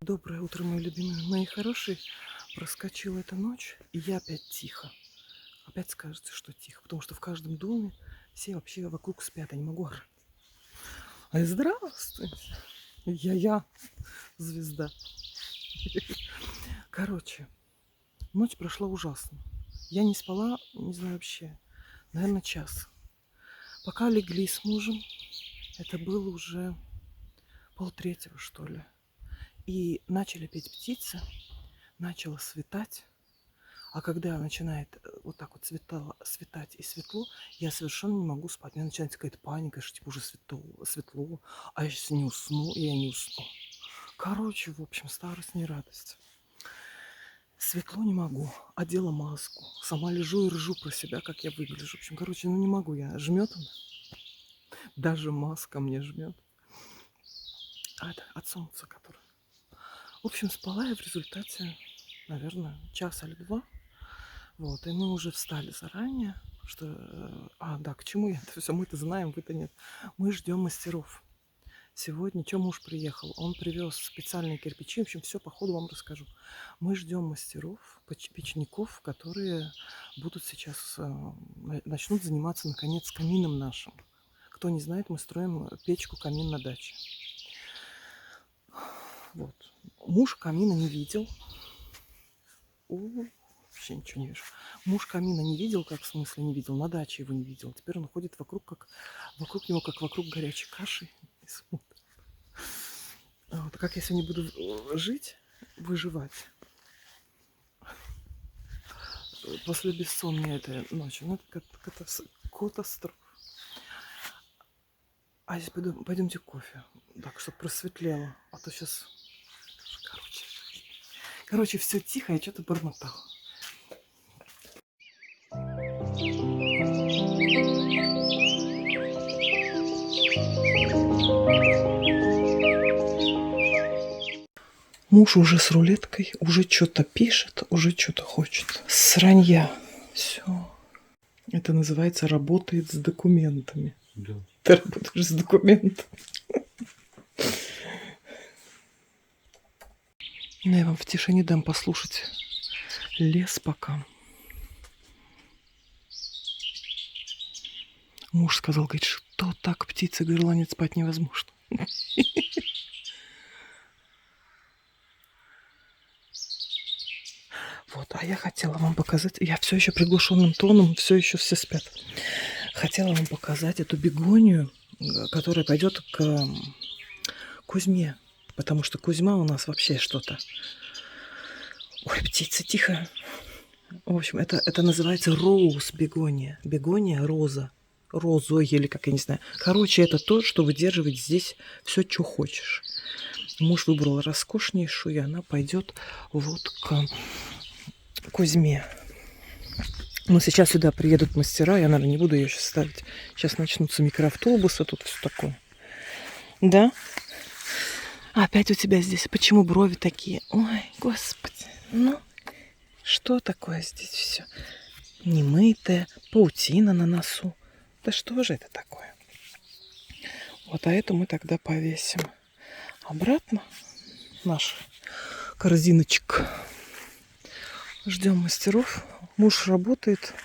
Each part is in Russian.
Доброе утро, мои любимые, мои хорошие. Проскочила эта ночь, и я опять тихо. Опять скажете, что тихо, потому что в каждом доме все вообще вокруг спят, я не могу орать. Здравствуйте, я звезда. Короче, ночь прошла ужасно. Я не спала, не знаю вообще, наверное, час. Пока легли с мужем, это было уже 2:30, что ли. И начали петь птицы, начало светать. А когда начинает вот так вот светать и светло, я совершенно не могу спать. У меня начинается какая-то паника, что типа уже светло, а я сейчас не усну, и я не усну. Короче, в общем, старость не радость. Светло не могу, одела маску. Сама лежу и ржу про себя, как я выгляжу. В общем, короче, ну не могу я. Жмет он. Даже маска мне жмет. От солнца, которое. В общем, спала я в результате, наверное, час или два. Вот, и мы уже встали заранее, что... да, к чему я это все? Мы-то знаем, вы-то нет. Мы ждем мастеров. Сегодня, что муж приехал? Он привез специальные кирпичи. В общем, все по ходу вам расскажу. Мы ждем мастеров, печников, которые будут сейчас, начнут заниматься, наконец, камином нашим. Кто не знает, мы строим печку-камин на даче. Вот. Муж камина не видел. Вообще ничего не вижу. Муж камина не видел, как в смысле не видел, на даче его не видел. Теперь он ходит вокруг него, как вокруг горячей каши и смотрит. Вот, а как я сегодня буду жить, выживать после бессонной этой ночи, ну это катастрофа. А здесь пойдемте кофе, так, чтобы просветлело, а то сейчас, короче, все тихо, я что-то бормотал. Муж уже с рулеткой, уже что-то пишет, уже что-то хочет. Сранья. Все. Это называется работает с документами. Да. Ты работаешь с документами. Я вам в тишине дам послушать лес пока. Муж сказал, говорит, что так птицы горланит, спать невозможно. Вот, а я хотела вам показать, я все еще приглушенным тоном, все еще все спят. Хотела вам показать эту бегонию, которая пойдет к Кузьме, потому что Кузьма у нас вообще что-то. Ой, птицы, тихо. В общем, это называется роуз бегония. Бегония роза. Розой или как, я не знаю. Короче, это то, что выдерживает здесь все, что хочешь. Муж выбрал роскошнейшую, и она пойдет вот к Кузьме. Но сейчас сюда приедут мастера, я, наверное, не буду ее сейчас ставить. Сейчас начнутся микроавтобусы, тут все такое. Да? Опять у тебя здесь. Почему брови такие? Ой, господи. Ну, что такое здесь все? Немытое, паутина на носу. Да что же это такое? Вот, а эту мы тогда повесим обратно. Наш корзиночек. Ждем мастеров. Муж работает.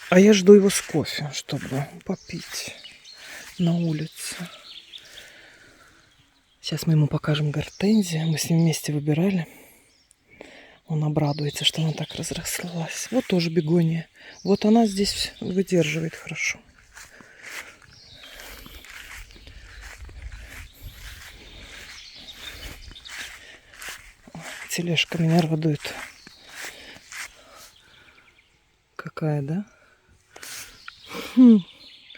А я жду его с кофе, чтобы попить на улице. Сейчас мы ему покажем гортензию. Мы с ним вместе выбирали. Он обрадуется, что она так разрослась. Вот тоже бегония. Вот она здесь выдерживает хорошо. Тележка меня радует. Какая, да?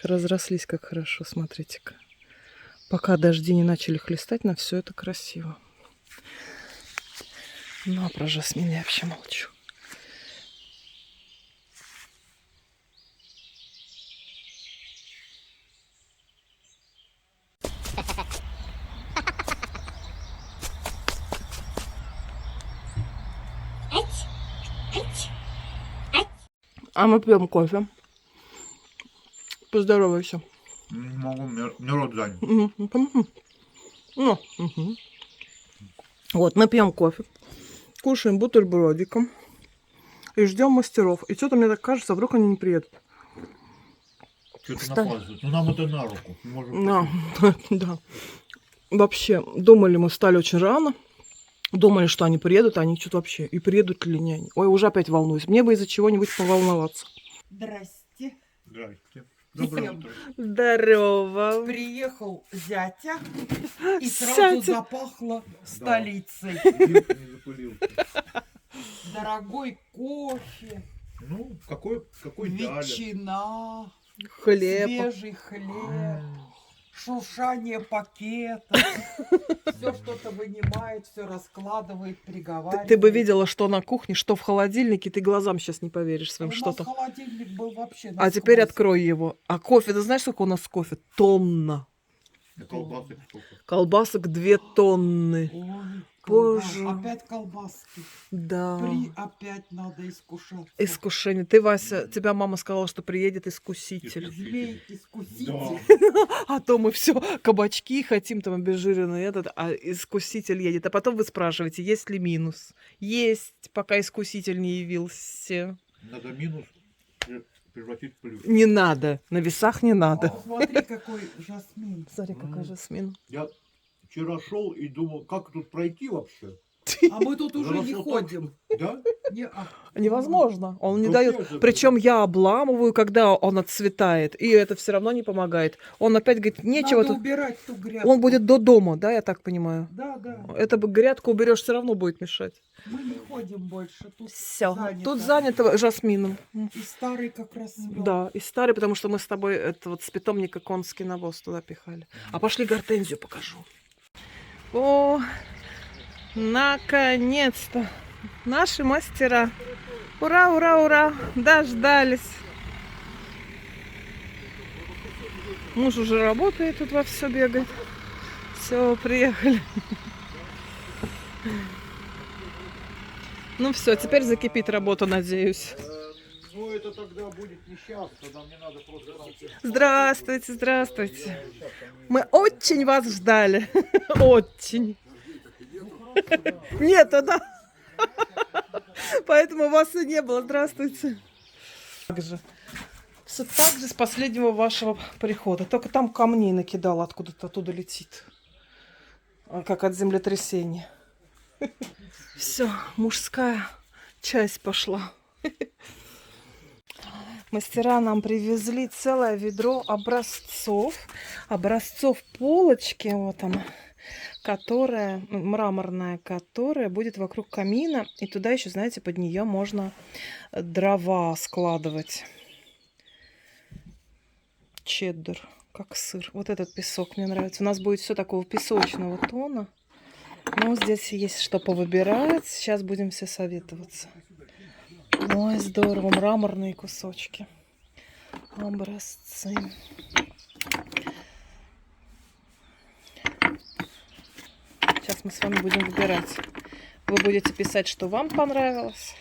Разрослись как хорошо, смотрите-ка. Пока дожди не начали хлестать, на все это красиво. Ну, а про жасмин я вообще молчу. А мы пьем кофе. Поздоровайся. Не могу, мне рот занят. Ну, мгм. Вот, мы пьем кофе, кушаем бутербродиком и ждем мастеров. И что-то мне так кажется, вдруг они не приедут. Что-то Кстати. напаздывают. Ну нам это на руку. Мы можем Да, посидеть. да. Вообще, думали, мы встали очень рано. Думали, что они приедут, а они что-то вообще. И приедут ли не они. Ой, уже опять волнуюсь. Мне бы из-за чего-нибудь поволноваться. Здрасте. Здрасте. Доброе Всем. утро. Здорово. Приехал зятя и сразу Зятя. запахло столицей. Дим не запылился. Дорогой кофе, Ну, какой дали. ветчина, Хлеб. свежий хлеб, шуршание пакета. Все что-то вынимает, все раскладывает, приговаривает. Ты бы видела, что на кухне, что в холодильнике, ты глазам сейчас не поверишь У своим, нас что там. холодильник был вообще А теперь насквозь. открой его. А кофе, ты знаешь, сколько у нас кофе? Тонна. И колбасы сколько. Колбасок 2 тонны. Ой, Боже. опять колбаски. Да. Опять надо искушаться. Искушение. Ты, Вася, тебя мама сказала, что приедет искуситель. Змей-искуситель. А то мы все кабачки хотим, там обезжиренный этот, а искуситель едет. А потом вы спрашиваете, есть ли минус. Есть, пока искуситель не явился. Надо минус превратить в плюс. Не надо. На весах не надо. Смотри, какой жасмин. Смотри, какая жасмин. Я вчера шел и думал, как тут пройти вообще. А мы тут уже не Заросло ходим. Да? Невозможно. Он не Как дает. я же Причем я обламываю, когда он отцветает. И это все равно не помогает. Он опять говорит, нечего Надо тут. убирать ту грядку. Он будет до дома, да, я так понимаю. Да, да. Это бы грядку уберешь, все равно будет мешать. Мы не ходим больше. Тут Все. занято. Тут занято жасмином. И старый как раз свел. Да, и старый, потому что мы с тобой это вот с питомника конский навоз туда пихали. А пошли гортензию покажу. О, наконец-то! Наши мастера. Ура, ура, ура! Дождались. Муж уже работает, тут во все бегает. Все, приехали. Ну все, теперь закипит работа, надеюсь. Ну это тогда будет не сейчас, тогда мне надо просто... Здравствуйте, здравствуйте. Мы очень вас ждали. Очень. Нет, да. Поэтому вас и не было. Здравствуйте. Также. Все так же с последнего вашего прихода. Только там камней накидало, откуда-то оттуда летит. Как от землетрясения. Все, мужская часть пошла. Мастера нам привезли целое ведро образцов. Образцов полочки, вот она, которая, мраморная, которая будет вокруг камина. И туда еще, знаете, под нее можно дрова складывать. Чеддер, как сыр. Вот этот песок мне нравится. У нас будет все такого песочного тона. Но здесь есть что повыбирать. Сейчас будем все советоваться. Ой, здорово. Мраморные кусочки. Образцы. Сейчас мы с вами будем выбирать. Вы будете писать, что вам понравилось.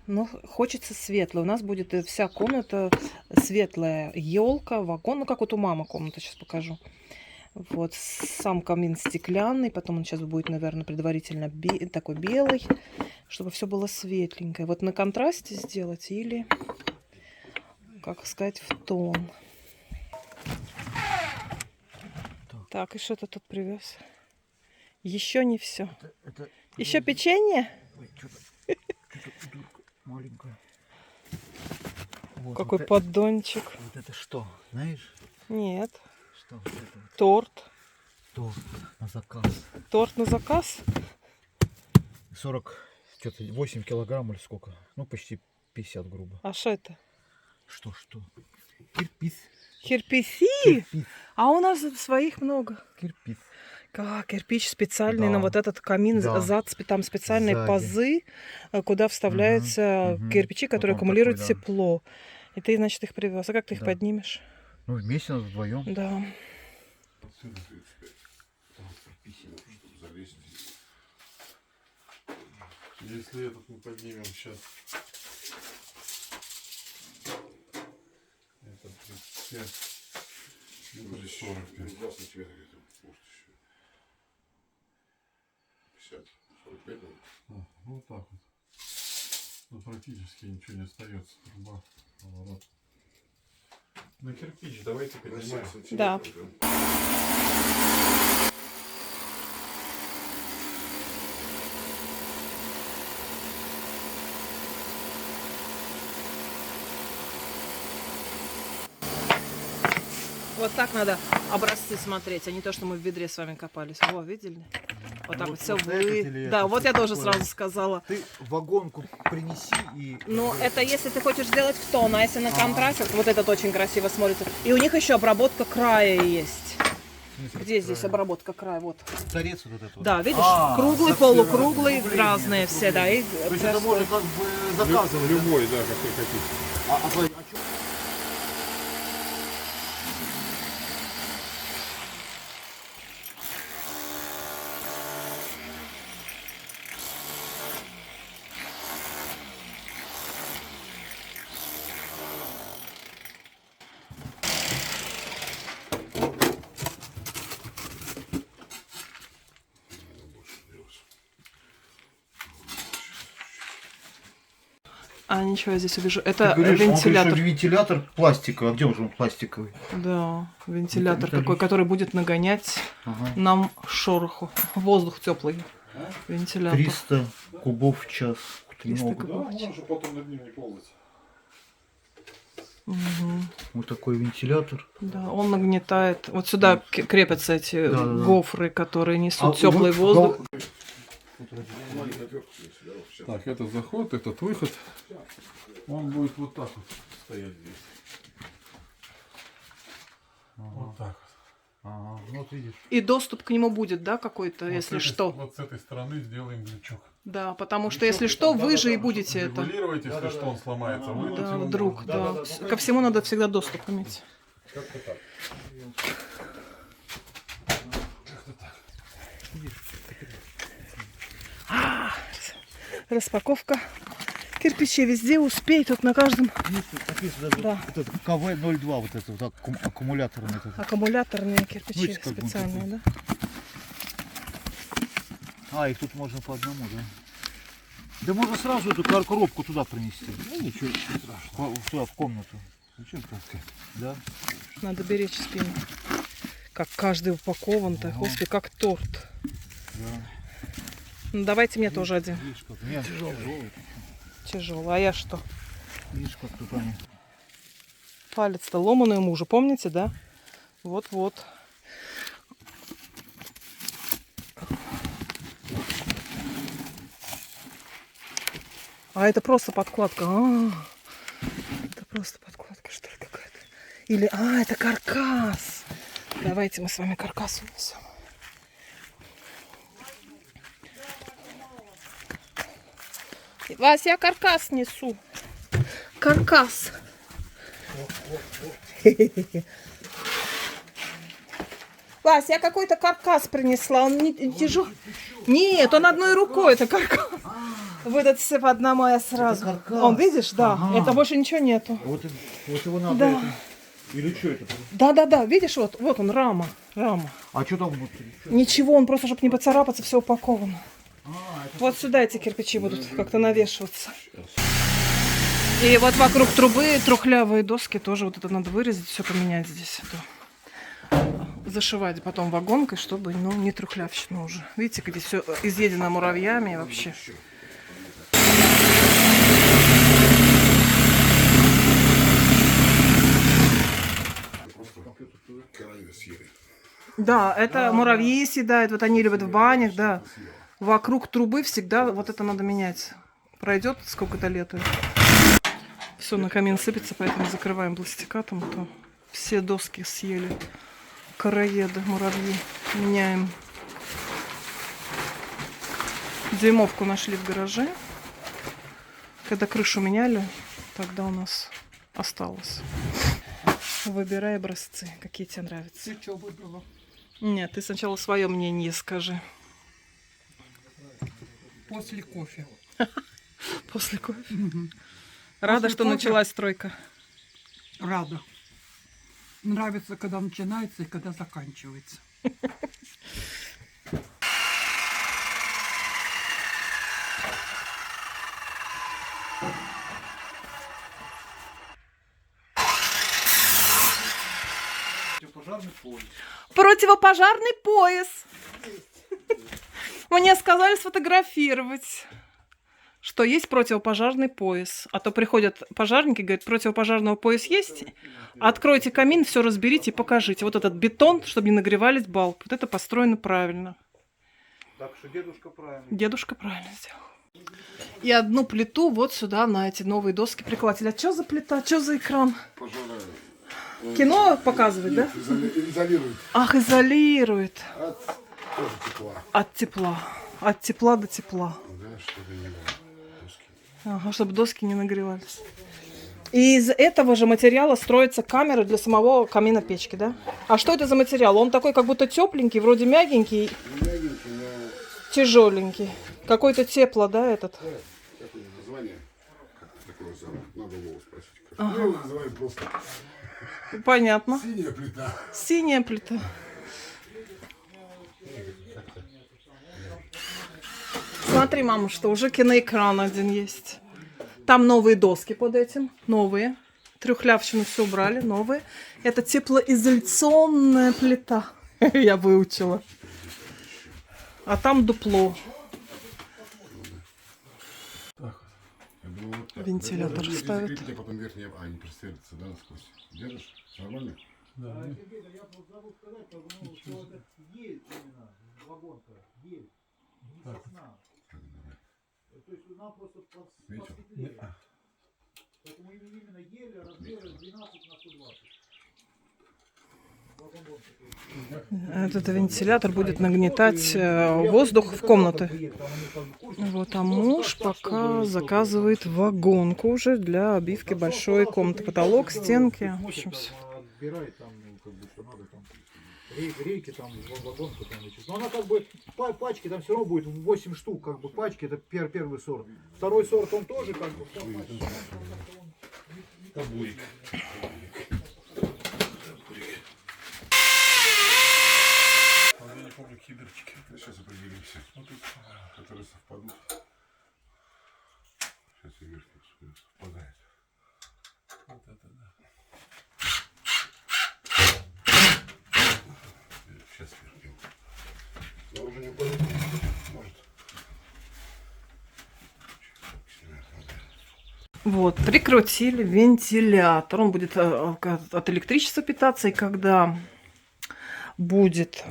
Но хочется светлое. У нас будет вся комната светлая. Елка, вагон. Ну, как вот у мамы комната. Сейчас покажу. Вот, сам камин стеклянный, потом он сейчас будет, наверное, предварительно такой белый, чтобы все было светленькое. Вот на контрасте сделать или, как сказать, в тон. Так, и что ты тут привез? Еще не все. Еще печенье? Маленькая. Какой поддончик. Вот это что, знаешь? Нет. Что вот это вот? Торт. Торт на заказ. Торт на заказ? 40, что-то 8 килограмм или сколько? Ну, почти 50 грубо. А что это? Что? Кирпич. Кирпичи? Кирпич. А у нас своих много. Кирпич. Как кирпич специальный Да. на вот этот камин, Да. там специальные Сзади. пазы, куда вставляются Мгм. кирпичи, которые Вот он аккумулируют такой, да. тепло. И ты, значит, их привез. А как ты их Да. поднимешь? Ну, вместе нас вдвоем. Да. Если этот мы поднимем сейчас. Это 35. Это 45. Красный цвет где-то. Может еще. 50. 45. Ну, вот так вот. Ну, практически ничего не остается. Труба, поворот. На кирпич давайте поднимаем. Да. Вот так надо образцы смотреть, а не то, что мы в ведре с вами копались. Во, видели? Вот так вот все вот этот или Да, этот? вот я тоже Какой? сразу сказала. Ты вагонку принеси и... Ну, это если ты хочешь сделать в тон, а если на контрасте, вот этот очень красиво смотрится. И у них еще обработка края есть. В смысле, Где здесь правильно. обработка края? Вот. Торец вот этот вот. Да, видишь, А, круглый, так полукруглый, все, разные все, да. И То есть это можно как бы заказывать. да? Любой, да, какой хотите. А чё? А, ничего, я здесь увижу. Ты Это говоришь, он вентилятор. говорит, что вентилятор пластиковый. А где он пластиковый? Да, вентилятор Это такой, же- который будет нагонять Ага. нам шороху. Воздух теплый. Вентилятор. 300 кубов в час. 300 Много. кубов. Да, можно потом над ним не ползать. Мгм. Вот такой вентилятор. Да, он нагнетает. Вот сюда крепятся эти Да-да-да. гофры, которые несут А теплый вы- воздух. Так, этот заход, этот выход. Он будет вот так вот стоять здесь. Вот так вот. Ага, ну вот видишь. И доступ к нему будет, да, какой-то, Вот если с этой- что. Вот с этой стороны сделаем лючок. Да, потому что если что, вы же и будете это. Регулировать, если что, он сломается. Вынуть Да, его вдруг, можно. да. Ко всему надо всегда доступ иметь. Как-то так. Распаковка. Кирпичи везде, успей, тут на каждом Написано, Да. этот КВ-02, вот этот вот аккумуляторный. Этот. аккумуляторные кирпичи Ну, эти как бы специальные, да? А, их тут можно по одному, да? Да можно сразу эту коробку туда принести. Ну ничего страшного. Туда, в комнату. Зачем таскать? Да? Надо беречь спину. Как каждый упакован-то, господи, как торт. Да. Ну, давайте мне тоже один. Видишь, как нет, тяжелый. Тяжелый. А я что? Видишь, как тут они. Палец-то ломаный у мужа, помните, да? Вот-вот. А это просто подкладка. Это просто подкладка, что ли, какая-то? Или, это каркас. Давайте мы с вами каркас унесем. Вась, я каркас несу. Каркас. Вась, я какой-то каркас принесла. Он не тяжелый. Нет, он одной рукой, это каркас. Выдать все по одному, я сразу. Это каркас. Он, видишь, да. Ага. Это больше ничего нету. Вот его надо. Да. Это... Или что это? Да, видишь, вот он, рама. А что там внутри? Ничего, он просто, чтобы не поцарапаться, все упаковано. Это... Вот сюда эти кирпичи будут как-то навешиваться. И вот вокруг трубы трухлявые доски тоже вот это надо вырезать, все поменять здесь. Зашивать потом вагонкой, чтобы не трухлявщина уже. Видите, как здесь все изъедено муравьями вообще. Коровы съели. Да, это муравьи съедают, вот они любят в банях, да. Вокруг трубы всегда вот это надо менять. Пройдет сколько-то лет. Все на камин сыпется, поэтому закрываем пластикатом. А то все доски съели. Короеды, муравьи. Меняем. Дюймовку нашли в гараже. Когда крышу меняли, тогда у нас осталось. Выбирай образцы, какие тебе нравятся. Ты что выбрала? Нет, ты сначала свое мнение скажи. После кофе. После кофе. Мгм. Рада, После что кофе. началась стройка. Рада. Нравится, когда начинается и когда заканчивается. Пожарный поезд. Противопожарный пояс. Мне сказали сфотографировать, что есть противопожарный пояс. А то приходят пожарники, говорят, противопожарного пояс есть? Откройте камин, все разберите и покажите. Вот этот бетон, чтобы не нагревались балки. Вот это построено правильно. Так что дедушка правильно. Дедушка правильно сделал. И одну плиту вот сюда на эти новые доски прикладывать. А что за плита? Что за экран? Пожалуй. Кино показывать, да? Изолирует Ах, изолирует. от тоже тепла. От тепла. От тепла до тепла. Да, чтобы не было. Доски. Ага, чтобы доски не нагревались. И из этого же материала строятся камеры для самого камина печки, да? А что это за материал? Он такой как будто тепленький, вроде мягенький, Ну, мягенький, но тяжеленький. Какой-то тепло, да, этот? как у него название? Как такое зовут? Надо Вову спросить. Как. Ну, его называют просто Понятно. синяя плита. Синяя плита. Смотри, мама, что уже киноэкран один есть. Там новые доски под этим. Новые. Трюхлявщину все убрали. Новые. Это теплоизоляционная плита. Я выучила. А там дупло. Я думаю, вот так. Вентилятор Если ставят. закрепить, а потом верхняя... А, не прострелится, да, насквозь. Держишь? Нормально? Да. Видите? Этот вентилятор будет нагнетать воздух в комнаты. Вот, а муж пока заказывает вагонку уже для обивки большой комнаты. Потолок, стенки. В общем, всё. Отбирает там, ну, как бы, что надо, там, рейки, там, вагонку, там, но она как бы, пачки там все равно будет 8 штук, как бы, пачки, это первый сорт. Второй сорт, он тоже, как бы, Табурик. Я не помню киберчики. Сейчас определимся. Которые совпадут. Сейчас и верхний совпадает. Вот это да. Сейчас верхний. Но уже не упадет. Может. Вот, прикрутили вентилятор. Он будет от электричества питаться. И когда будет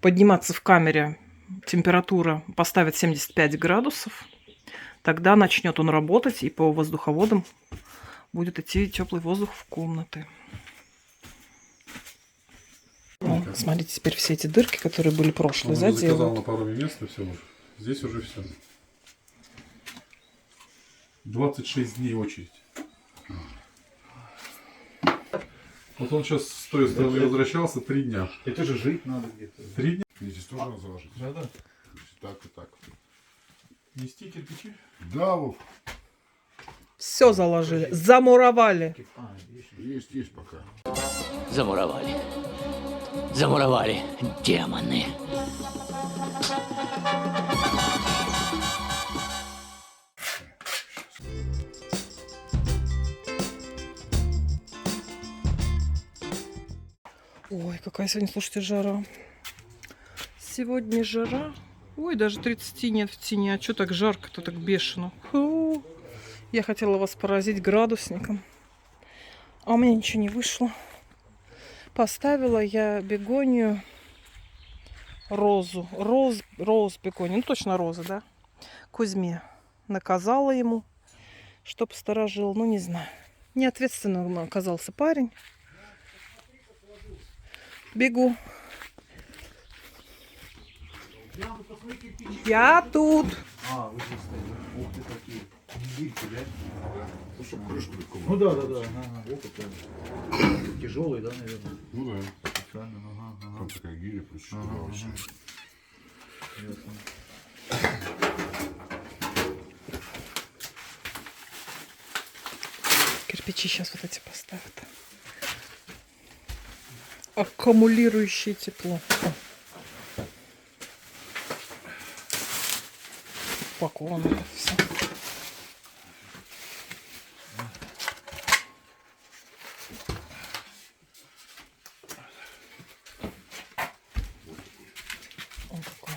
подниматься в камере температура, поставят 75 градусов, тогда начнет он работать, и по воздуховодам будет идти теплый воздух в комнаты. О, смотрите, теперь все эти дырки, которые были прошлые, Он заказал заделают. на пару мест и все уже. Здесь уже все. 26 дней очередь. Вот он сейчас с той стороны возвращался 3 дня. это же жить надо где-то. 3 дня? Здесь тоже надо заложить. Да. Так и так. Нести кирпичи? Да, Вов. Все заложили, замуровали. Есть пока. Замуровали. Замуровали. Демоны. Ой, какая сегодня, слушайте, жара. Сегодня жара. Ой, даже 30 нет в тени. А что так жарко-то, так бешено? Фу. Я хотела вас поразить градусником. А у меня ничего не вышло. Поставила я бегонию розу. Роз бегонию. Ну, точно роза, да? Кузьме. Наказала ему, чтоб сторожил. Ну, не знаю. Неответственно оказался парень. Бегу. Я тут. А, вы здесь стоите. Ух ты, какие. Видите, да? Ну, чтобы крышку легко Ну было. да. Ага, опыт, да. Тяжелый, да, наверное. Ну да. Специально, ага. Там такая гиря, плюс 4 вообще. Ясно. печи сейчас вот эти поставят. Аккумулирующее тепло. Упаковано это все. Он какой.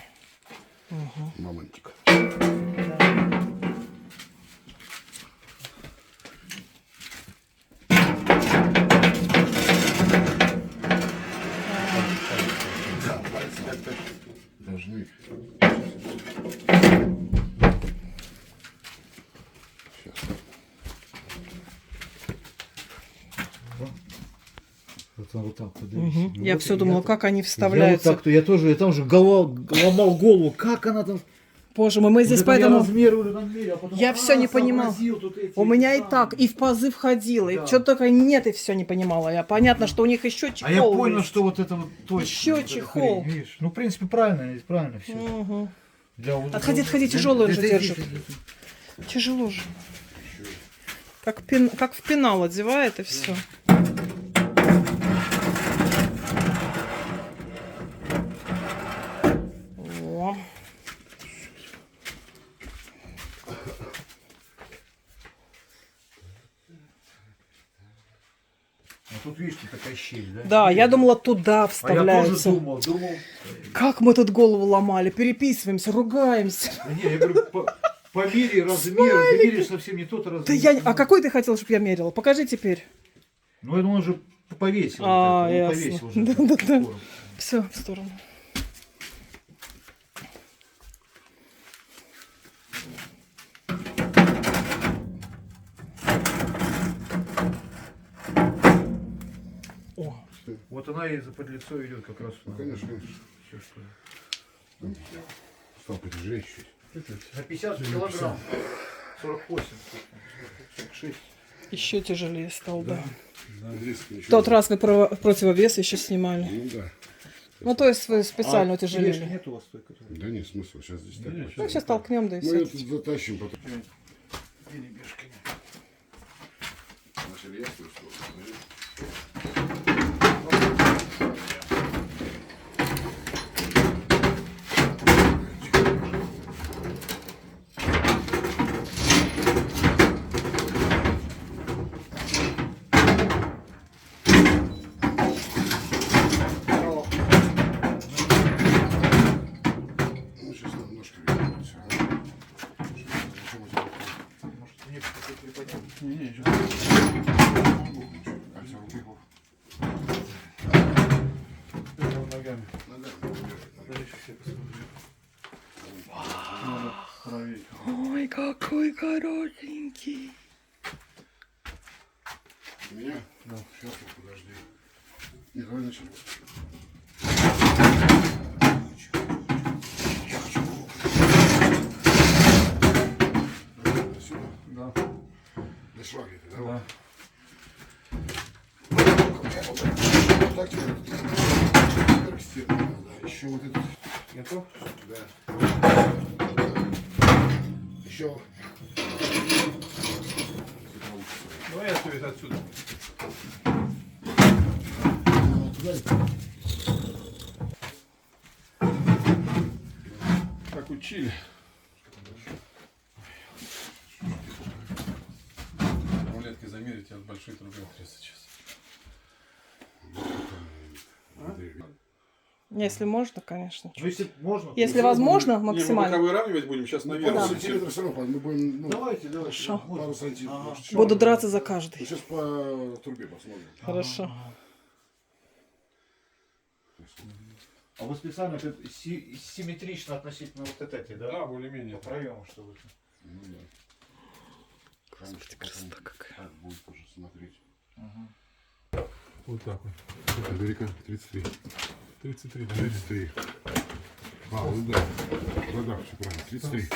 Угу. Мамонтик. Да, пальцы как-то должны. Сейчас. Вот так вот. Угу. Я все думала, как они Я вот вставляются. так-то, я там же ломал голову, как она там. Боже мой, мы здесь Вот это я поэтому... размерил, а потом Я всё не понимал. сообразил тут эти У меня и самые. так, и в пазы входила, и Да. что только нет, и все не понимала. Я понятно, что у них еще чехол А я понял, есть. что вот это вот точно. Еще вот эта чехол. хрень, видишь? Ну, в принципе, правильно все. Мгм. Отходи, Отходи, тяжелый же держит. Тяжело же. Как в пенал одевает, и все. О. А тут, видишь, тут такая щель, да? Да, я думала, туда А я вставляются. тоже думал. Как мы тут голову ломали, переписываемся, ругаемся. Да не, я говорю, помери размер, ты меряешь совсем не тот размер. Да я... А какой ты хотел, чтобы я мерила? Покажи теперь. Ну, это он же повесил. А, вот это, он ясно. повесил уже. Да-да-да. Скоро. Все, в сторону. О, Вот она и за подлицо идет как раз. Ну, конечно, конечно. Все, что... Стал потяжелее чуть-чуть. На 50 килограмм. 48. 46. еще тяжелее стал, да. Резко ничего. В тот раз вы противовес еще снимали. Ну да. Ну, то есть вы специально тележки утяжелили. нет у вас столько? Да нет смысла, сейчас здесь так. Ну, сейчас толкнем, да и Мы ее все. тут затащим потом. Перебежками. Начали ясно, что ну, сейчас немножко вернемся. Может, мне что-то приподнять? Не, еще. Кольцо руки. Ногами. Подожди, сейчас я посмотрю. Надо проверить. Ой, какой коротенький. Меня? Да. Сейчас, подожди. Не, давай начнем. Сюда. Да. До шва где-то, да? Да. Вот так теперь. Теперь к стене надо, да. Еще вот этот. Готов? Да. Еще. Давай я все это отсюда. Как учили. Рулетки замерить, я от большой трубы отрезать сейчас. Если можно, конечно. Ну, если можно. то- Если возможно, Не, мы максимально. пока выравнивать будем, сейчас наверх. Пару Да. сантиметров все равно, мы будем, ну, Давайте. Хорошо. пару сантиметров. Ага. может, Буду чуть-чуть. драться за каждый. Ну, сейчас по трубе посмотрим. Хорошо. А вы специально это симметрично относительно вот этой, да? Да, более-менее. По проему, чтобы... Ну, да. Господи, красота какая. Так будет уже смотреть. Вот так вот. Америка 33. 33, да? 33. А, ну да. Да, все правильно. 33.